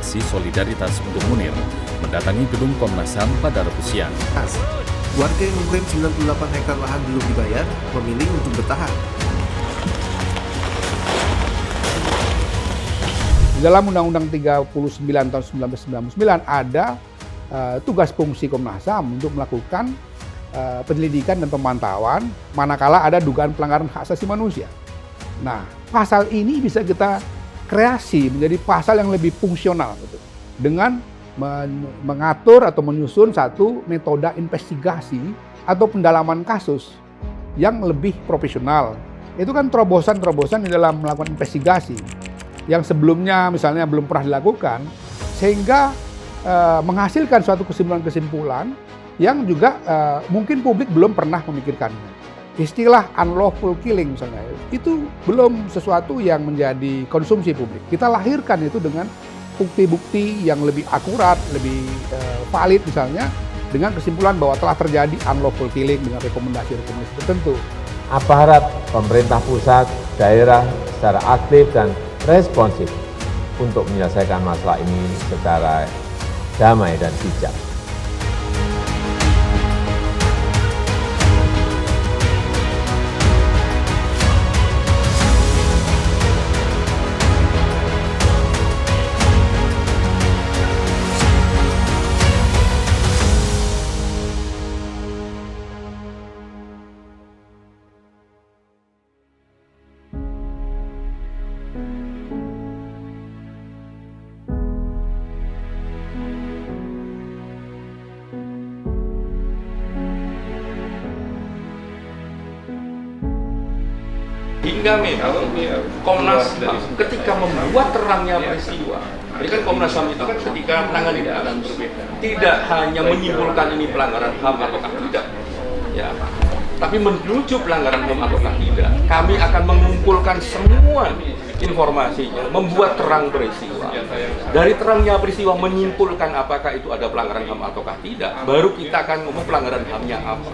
Aksi Solidaritas untuk Munir mendatangi gedung Komnas HAM pada Rabu siang. Warga yang mengklaim 98 hektar lahan belum dibayar memilih untuk bertahan. Dalam Undang-Undang 39 tahun 1999 ada tugas fungsi Komnas HAM untuk melakukan penyelidikan dan pemantauan manakala ada dugaan pelanggaran hak asasi manusia. Nah, pasal ini bisa kita kreasi menjadi pasal yang lebih fungsional gitu, dengan mengatur atau menyusun satu metode investigasi atau pendalaman kasus yang lebih profesional. Itu kan terobosan-terobosan di dalam melakukan investigasi yang sebelumnya misalnya belum pernah dilakukan, sehingga menghasilkan suatu kesimpulan-kesimpulan yang juga mungkin publik belum pernah memikirkannya. Istilah unlawful killing misalnya, itu belum sesuatu yang menjadi konsumsi publik. Kita lahirkan itu dengan bukti-bukti yang lebih akurat, lebih valid misalnya, dengan kesimpulan bahwa telah terjadi unlawful killing dengan rekomendasi-rekomendasi tertentu. Aparat pemerintah pusat, daerah secara aktif dan responsif untuk menyelesaikan masalah ini secara damai dan bijak. Hingga memang Komnas HAM ketika membuat terangnya peristiwa, ini kan Komnas HAM itu kan ketika menangani kasus tidak hanya menyimpulkan ini pelanggaran HAM ataukah tidak, ya, tapi menuju pelanggaran HAM ataukah tidak. Kami akan mengumpulkan semua informasinya, membuat terang peristiwa. Dari terangnya peristiwa menyimpulkan apakah itu ada pelanggaran HAM ataukah tidak, baru kita akan ngomong pelanggaran HAM-nya apa.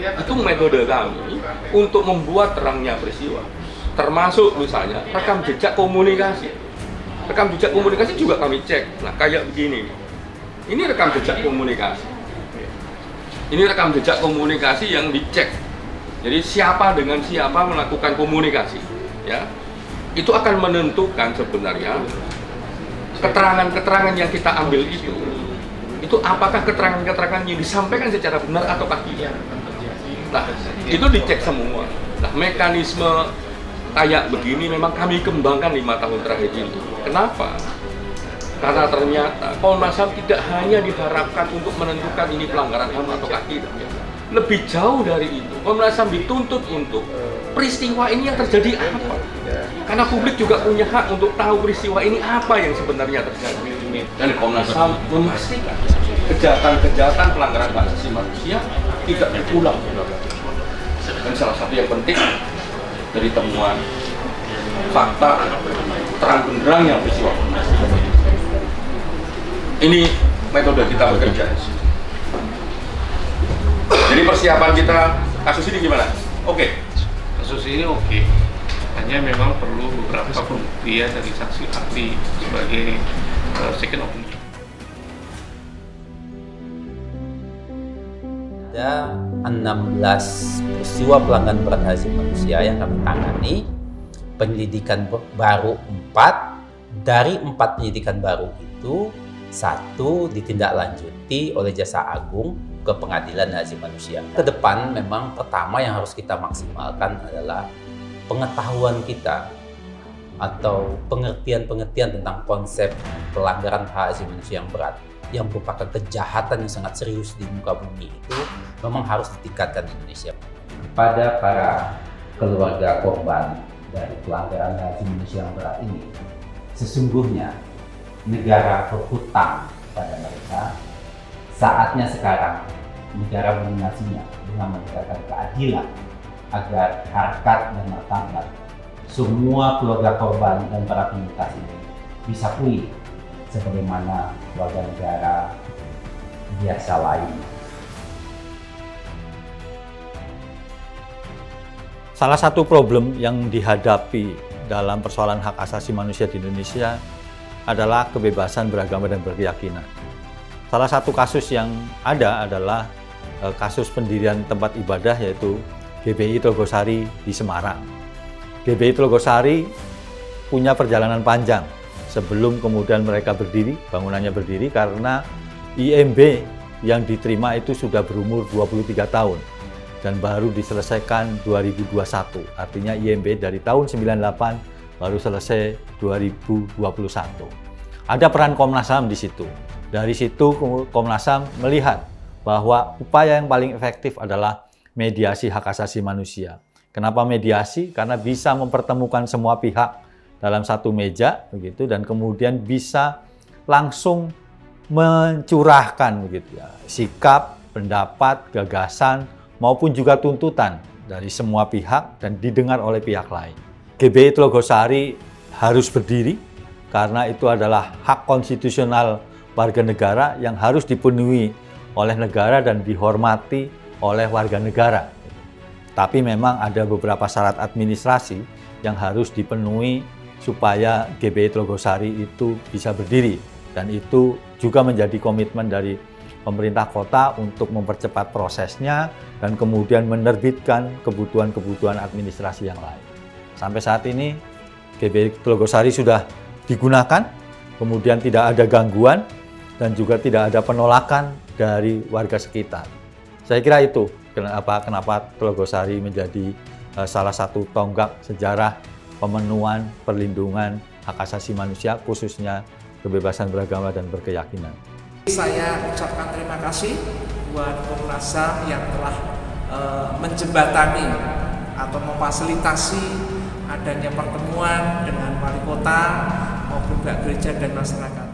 Itu metode kami untuk membuat terangnya peristiwa, termasuk misalnya rekam jejak komunikasi. Rekam jejak komunikasi juga kami cek. Nah, kayak begini, ini rekam jejak komunikasi. Ini rekam jejak komunikasi yang dicek. Jadi siapa dengan siapa melakukan komunikasi, ya, itu akan menentukan sebenarnya keterangan-keterangan yang kita ambil itu apakah keterangan-keterangan yang disampaikan secara benar ataukah tidak. Nah, itu dicek semua. Nah, mekanisme kayak begini memang kami kembangkan 5 tahun terakhir ini. Kenapa? Karena ternyata Komnas HAM tidak hanya diharapkan untuk menentukan ini pelanggaran HAM atau tidak. Lebih jauh dari itu, Komnas HAM dituntut untuk peristiwa ini yang terjadi apa. Karena publik juga punya hak untuk tahu peristiwa ini apa yang sebenarnya terjadi. Dan Komnas HAM memastikan kejahatan-kejahatan pelanggaran hak asasi manusia tidak berulang. Dan salah satu yang penting dari temuan fakta terang benderang yang peristiwa. Ini metode kita bekerja. Jadi persiapan kita kasus ini gimana? Oke. Kasus ini oke. Hanya memang perlu beberapa pembuktian dari saksi ahli sebagai second opinion. Ada 16 peristiwa pelanggaran berat hak asasi manusia yang kami tangani, penyelidikan baru 4. Dari 4 penyelidikan baru itu, 1 ditindaklanjuti oleh Jaksa Agung ke Pengadilan Hak Asasi Manusia. Ke depan memang pertama yang harus kita maksimalkan adalah pengetahuan kita atau pengertian-pengertian tentang konsep pelanggaran hak asasi manusia yang berat, yang merupakan kejahatan yang sangat serius di muka bumi, itu memang harus ditingkatkan di Indonesia. Pada para keluarga korban dari pelanggaran hak asasi manusia yang berat ini, sesungguhnya negara berhutang pada mereka. Saatnya sekarang negara melunasinya dengan menegakkan keadilan agar harkat dan martabat semua keluarga korban dan para penyintas ini bisa pulih sebagaimana warga negara biasa lain. Salah satu problem yang dihadapi dalam persoalan hak asasi manusia di Indonesia adalah kebebasan beragama dan berkeyakinan. Salah satu kasus yang ada adalah kasus pendirian tempat ibadah yaitu GBI Telogosari di Semarang. GBI Telogosari punya perjalanan panjang sebelum kemudian mereka berdiri, bangunannya berdiri, karena IMB yang diterima itu sudah berumur 23 tahun dan baru diselesaikan 2021. Artinya IMB dari tahun 98 baru selesai 2021. Ada peran Komnas HAM di situ. Dari situ Komnas HAM melihat bahwa upaya yang paling efektif adalah mediasi hak asasi manusia. Kenapa mediasi? Karena bisa mempertemukan semua pihak dalam satu meja begitu, dan kemudian bisa langsung mencurahkan begitu ya, sikap, pendapat, gagasan maupun juga tuntutan dari semua pihak dan didengar oleh pihak lain. GBI Telogosari harus berdiri karena itu adalah hak konstitusional warga negara yang harus dipenuhi oleh negara dan dihormati oleh warga negara. Tapi memang ada beberapa syarat administrasi yang harus dipenuhi supaya GBI Telogosari itu bisa berdiri, dan itu juga menjadi komitmen dari pemerintah kota untuk mempercepat prosesnya dan kemudian menerbitkan kebutuhan-kebutuhan administrasi yang lain. Sampai saat ini GBI Telogosari sudah digunakan, kemudian tidak ada gangguan dan juga tidak ada penolakan dari warga sekitar. Saya kira itu kenapa Telogosari menjadi salah satu tonggak sejarah pemenuhan perlindungan hak asasi manusia, khususnya kebebasan beragama dan berkeyakinan. Saya ucapkan terima kasih buat Komnas HAM yang telah menjembatani atau memfasilitasi adanya pertemuan dengan wali kota maupun pihak gereja dan masyarakat.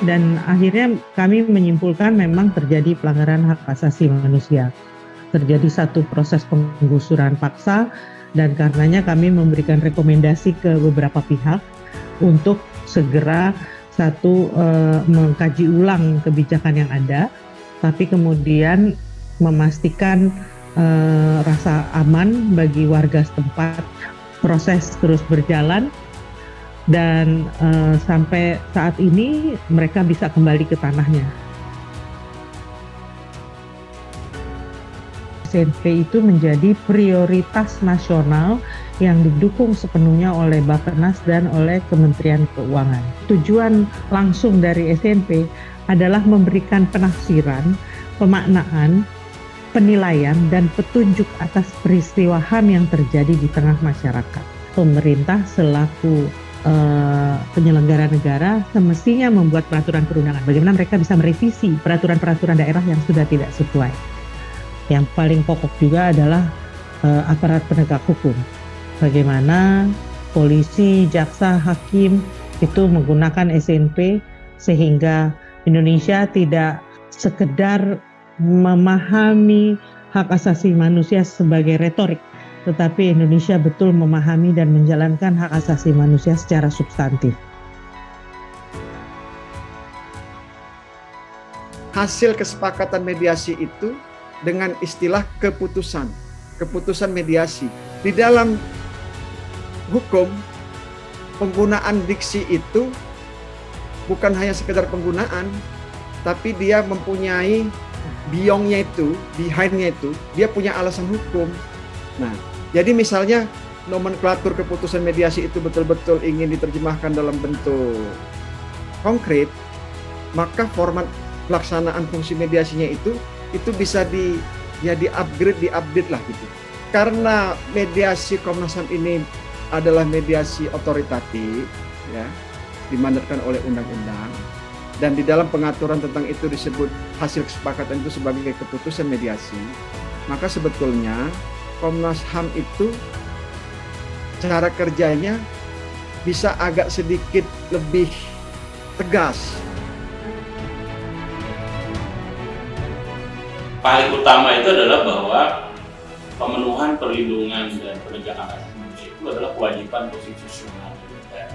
Dan akhirnya kami menyimpulkan memang terjadi pelanggaran hak asasi manusia. Terjadi satu proses penggusuran paksa, dan karenanya kami memberikan rekomendasi ke beberapa pihak untuk segera mengkaji ulang kebijakan yang ada, tapi kemudian memastikan rasa aman bagi warga setempat. Proses terus berjalan dan sampai saat ini mereka bisa kembali ke tanahnya. SNP itu menjadi prioritas nasional yang didukung sepenuhnya oleh Bappenas dan oleh Kementerian Keuangan. Tujuan langsung dari SNP adalah memberikan penafsiran, pemaknaan, penilaian, dan petunjuk atas peristiwa HAM yang terjadi di tengah masyarakat. Pemerintah selaku penyelenggara negara semestinya membuat peraturan perundangan. Bagaimana mereka bisa merevisi peraturan-peraturan daerah yang sudah tidak sesuai. Yang paling pokok juga adalah aparat penegak hukum. Bagaimana polisi, jaksa, hakim itu menggunakan SNP sehingga Indonesia tidak sekedar memahami hak asasi manusia sebagai retorik, tetapi Indonesia betul memahami dan menjalankan hak asasi manusia secara substantif. Hasil kesepakatan mediasi itu dengan istilah keputusan mediasi. Di dalam hukum, penggunaan diksi itu bukan hanya sekedar penggunaan, tapi dia mempunyai beyond-nya itu, behind-nya itu, dia punya alasan hukum. Nah, jadi misalnya nomenklatur keputusan mediasi itu betul-betul ingin diterjemahkan dalam bentuk konkret, maka format pelaksanaan fungsi mediasinya itu bisa di-upgrade, di-update lah gitu. Karena mediasi Komnas HAM ini adalah mediasi otoritatif, ya, dimandatkan oleh undang-undang, dan di dalam pengaturan tentang itu disebut hasil kesepakatan itu sebagai keputusan mediasi, maka sebetulnya Komnas HAM itu cara kerjanya bisa agak sedikit lebih tegas. Paling utama itu adalah bahwa pemenuhan perlindungan dan penegakan hak asasi manusia itu adalah kewajiban konstitusional negara.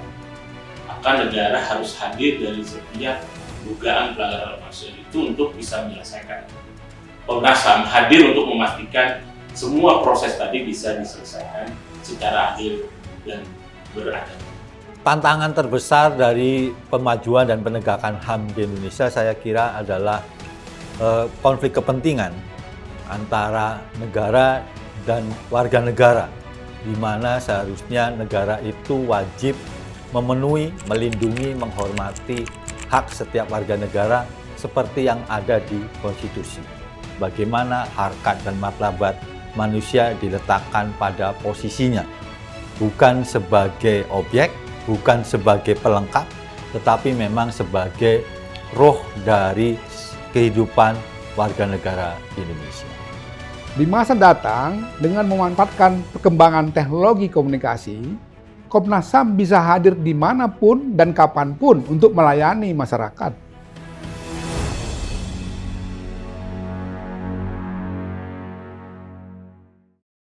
Maka negara harus hadir dari setiap dugaan pelanggaran hak manusia itu untuk bisa menyelesaikan. Komnas HAM hadir untuk memastikan semua proses tadi bisa diselesaikan secara adil dan beradab. Tantangan terbesar dari pemajuan dan penegakan HAM di Indonesia saya kira adalah konflik kepentingan antara negara dan warga negara, di mana seharusnya negara itu wajib memenuhi, melindungi, menghormati hak setiap warga negara seperti yang ada di konstitusi. Bagaimana harkat dan martabat manusia diletakkan pada posisinya, bukan sebagai objek, bukan sebagai pelengkap, tetapi memang sebagai roh dari kehidupan warga negara Indonesia. Di masa datang, dengan memanfaatkan perkembangan teknologi komunikasi, Komnas HAM bisa hadir dimanapun dan kapanpun untuk melayani masyarakat.